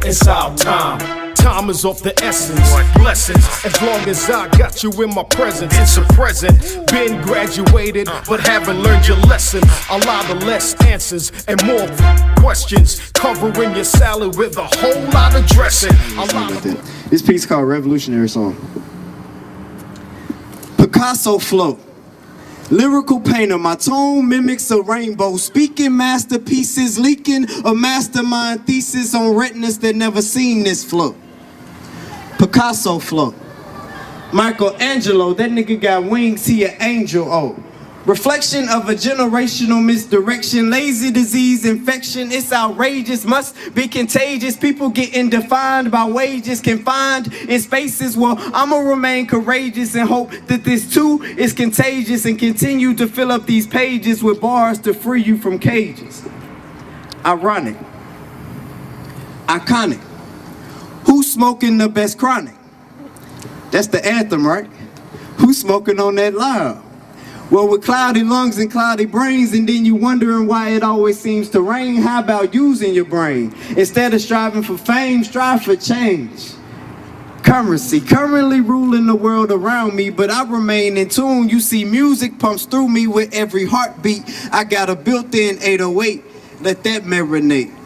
It's our time. Time is of the essence. Blessings, as long as I got you in my presence. It's a present. Been graduated, but haven't learned your lesson. A lot of less answers and more questions. Covering your salad with a whole lot of dressing. This piece called Revolutionary Song. Picasso flow. Lyrical painter, my tone mimics a rainbow. Speaking masterpieces, leaking a mastermind thesis on retinas that never seen this flow. Picasso flow. Michelangelo, that nigga got wings, he an angel, oh. Reflection of a generational misdirection, lazy disease infection, it's outrageous, must be contagious. People getting defined by wages, confined in spaces. Well, I'ma remain courageous and hope that this too is contagious and continue to fill up these pages with bars to free you from cages. Ironic. Iconic. Who's smoking the best chronic? That's the anthem, right? Who's smoking on that loud? Well, with cloudy lungs and cloudy brains, and then you wondering why it always seems to rain, how about using your brain? Instead of striving for fame, strive for change. Currency, currently ruling the world around me, but I remain in tune. You see music pumps through me with every heartbeat. I got a built-in 808, let that marinate.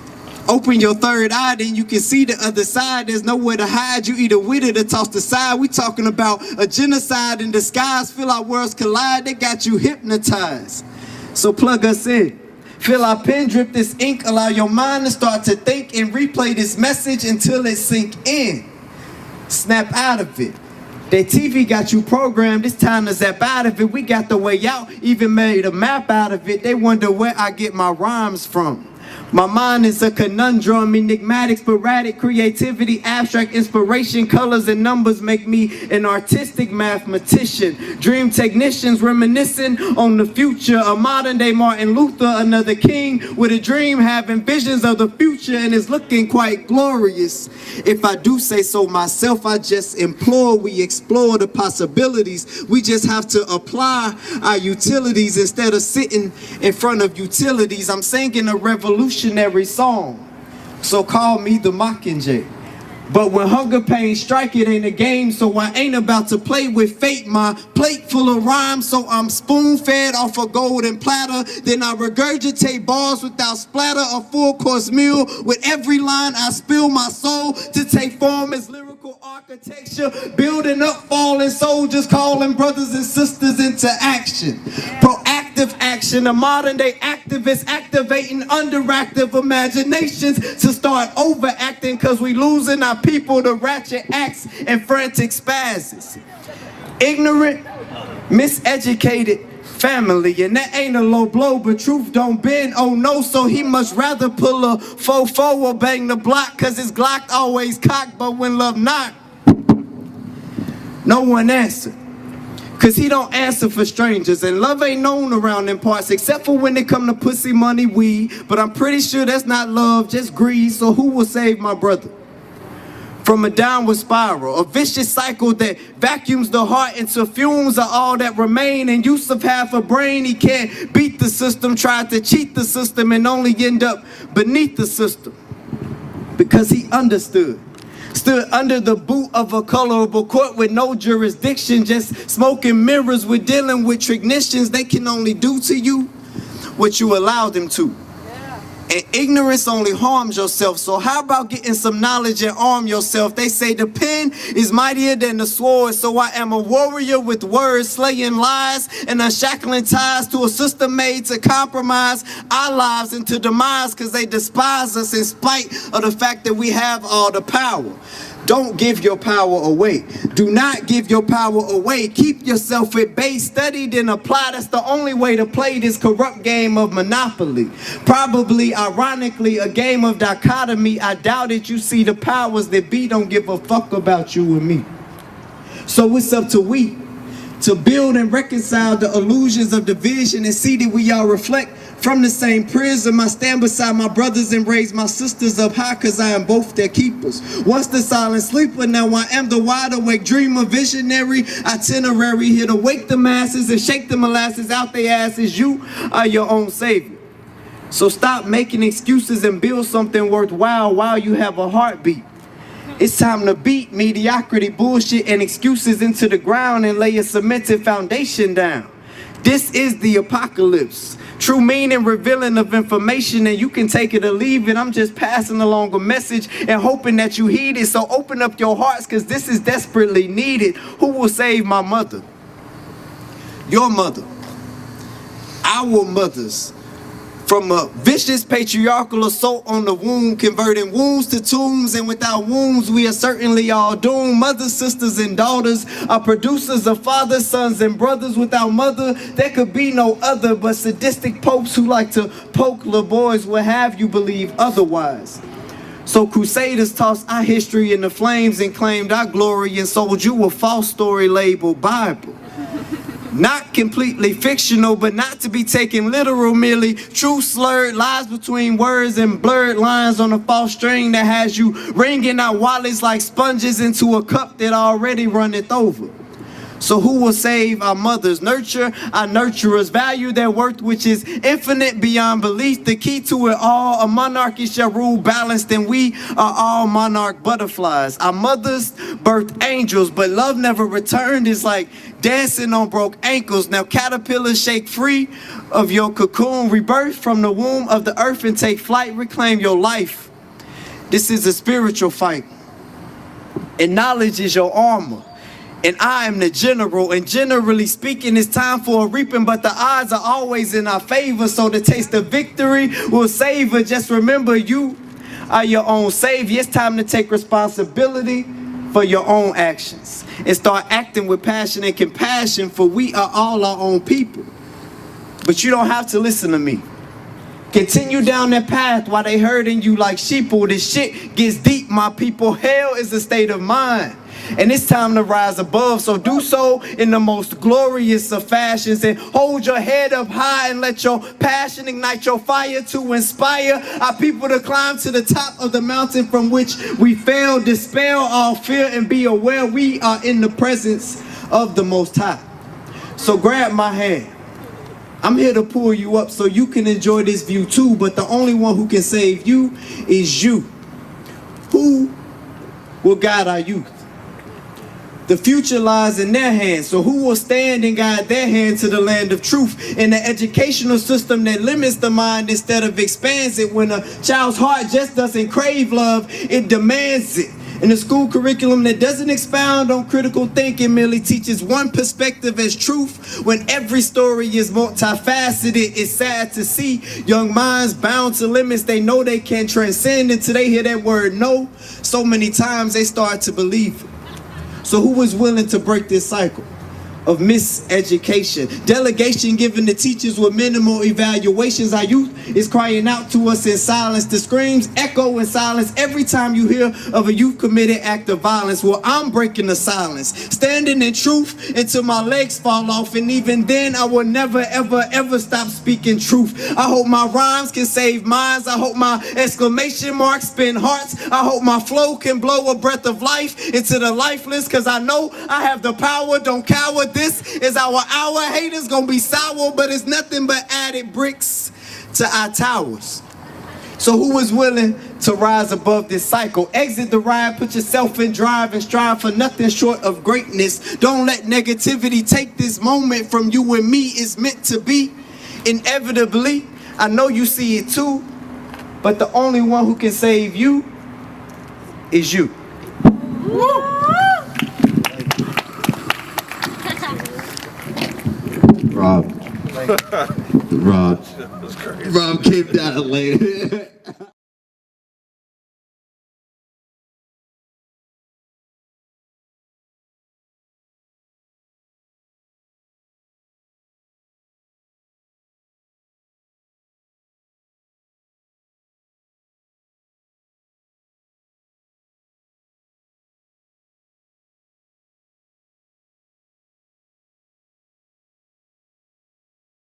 Open your third eye, then you can see the other side. There's nowhere to hide. You either with it or tossed aside. We talking about a genocide in disguise. Feel our worlds collide. They got you hypnotized. So plug us in. Feel our pen drip this ink. Allow your mind to start to think and replay this message until it sink in. Snap out of it. That TV got you programmed. It's time to zap out of it. We got the way out. Even made a map out of it. They wonder where I get my rhymes from. My mind is a conundrum, enigmatic, sporadic, creativity, abstract, inspiration, colors and numbers make me an artistic mathematician. Dream technicians reminiscing on the future, a modern day Martin Luther, another king with a dream, having visions of the future, and it's looking quite glorious. If I do say so myself, I just implore we explore the possibilities. We just have to apply our utilities instead of sitting in front of utilities. I'm singing a revolutionary song, so call me the Mockingjay. But when hunger pain strike, it ain't a game, so I ain't about to play with fate. My plate full of rhymes, so I'm spoon-fed off a golden platter. Then I regurgitate bars without splatter, a full-course meal. With every line I spill my soul to take form as lyrical architecture, building up fallen soldiers, calling brothers and sisters into action. Proactive action, a modern day activist activating underactive imaginations to start overacting, cause we losing our people to ratchet acts and frantic spasms. Ignorant, miseducated family, and that ain't a low blow, but truth don't bend, oh no, so he must rather pull a fofo or bang the block, cause his Glock always cocked, but when love knock, no one answered. Cause he don't answer for strangers, and love ain't known around them parts, except for when it come to pussy, money, weed. But I'm pretty sure that's not love, just greed, so who will save my brother from a downward spiral, a vicious cycle that vacuums the heart into fumes are all that remain. And use of half a brain, he can't beat the system, tried to cheat the system and only end up beneath the system because he understood. Stood under the boot of a colorable court with no jurisdiction, just smoking mirrors. We're dealing with technicians. They can only do to you what you allow them to. And ignorance only harms yourself. So how about getting some knowledge and arm yourself? They say the pen is mightier than the sword. So I am a warrior with words, slaying lies and unshackling ties to a system made to compromise our lives into demise, because they despise us in spite of the fact that we have all the power. Don't give your power away. Do not give your power away. Keep yourself at bay. Study then apply. That's the only way to play this corrupt game of Monopoly. Probably, ironically, a game of dichotomy. I doubt it. You see, the powers that be don't give a fuck about you and me. So it's up to we to build and reconcile the illusions of division and see that we all reflect from the same prism. I stand beside my brothers and raise my sisters up high, cause I am both their keepers. Once the silent sleeper, now I am the wide awake dreamer, visionary itinerary, here to wake the masses and shake the molasses out their asses. You are your own savior. So stop making excuses and build something worthwhile while you have a heartbeat. It's time to beat mediocrity, bullshit, and excuses into the ground and lay a cemented foundation down. This is the apocalypse. True meaning revealing of information, and you can take it or leave it. I'm just passing along a message and hoping that you heed it. So open up your hearts, because this is desperately needed. Who will save my mother? Your mother. Our mothers. From a vicious patriarchal assault on the womb, converting wombs to tombs, and without wombs we are certainly all doomed. Mothers, sisters, and daughters are producers of fathers, sons, and brothers. Without mother, there could be no other, but sadistic popes who like to poke little boys will have you believe otherwise. So crusaders tossed our history in the flames and claimed our glory and sold you a false story labeled Bible. Not completely fictional, but not to be taken literal, merely true slurred lies between words and blurred lines on a false string that has you wringing our wallets like sponges into a cup that already runneth over. So who will save our mothers? Nurture our nurturers, value their worth, which is infinite beyond belief. The key to it all, a monarchy shall rule balanced, and we are all monarch butterflies. Our mothers birthed angels, but love never returned. It's like dancing on broke ankles. Now caterpillars shake free of your cocoon, rebirth from the womb of the earth and take flight, reclaim your life. This is a spiritual fight, and knowledge is your armor. And I am the general, and generally speaking, it's time for a reaping, but the odds are always in our favor, so the taste of victory will savor. Just remember, you are your own savior. It's time to take responsibility for your own actions and start acting with passion and compassion, for we are all our own people. But you don't have to listen to me. Continue down that path while they hurting you like sheeple. This shit gets deep, my people. Hell is a state of mind, and it's time to rise above. So do so in the most glorious of fashions, and hold your head up high and let your passion ignite your fire to inspire our people to climb to the top of the mountain from which we fell. Dispel all fear and be aware we are in the presence of the Most High. So grab my hand. I'm here to pull you up so you can enjoy this view too, but the only one who can save you is you. Who will guide our youth? The future lies in their hands, so who will stand and guide their hand to the land of truth? In the educational system that limits the mind instead of expands it. When a child's heart just doesn't crave love, it demands it. In a school curriculum that doesn't expound on critical thinking, merely teaches one perspective as truth, when every story is multifaceted. It's sad to see young minds bound to limits they know they can't transcend until they hear that word no. So many times they start to believe it. So who is willing to break this cycle of miseducation? Delegation given to teachers with minimal evaluations. Our youth is crying out to us in silence. The screams echo in silence every time you hear of a youth committed act of violence. Well, I'm breaking the silence, standing in truth until my legs fall off, and even then I will never ever ever stop speaking truth. I hope my rhymes can save minds. I hope my exclamation marks spin hearts. I hope my flow can blow a breath of life into the lifeless, cause I know I have the power. Don't cower. This is our hour. Haters gonna be sour, but it's nothing but added bricks to our towers. So who is willing to rise above this cycle? Exit the ride, put yourself in drive, and strive for nothing short of greatness. Don't let negativity take this moment from you and me. It's meant to be. Inevitably, I know you see it too, but the only one who can save you is you. Woo! Rob came down later.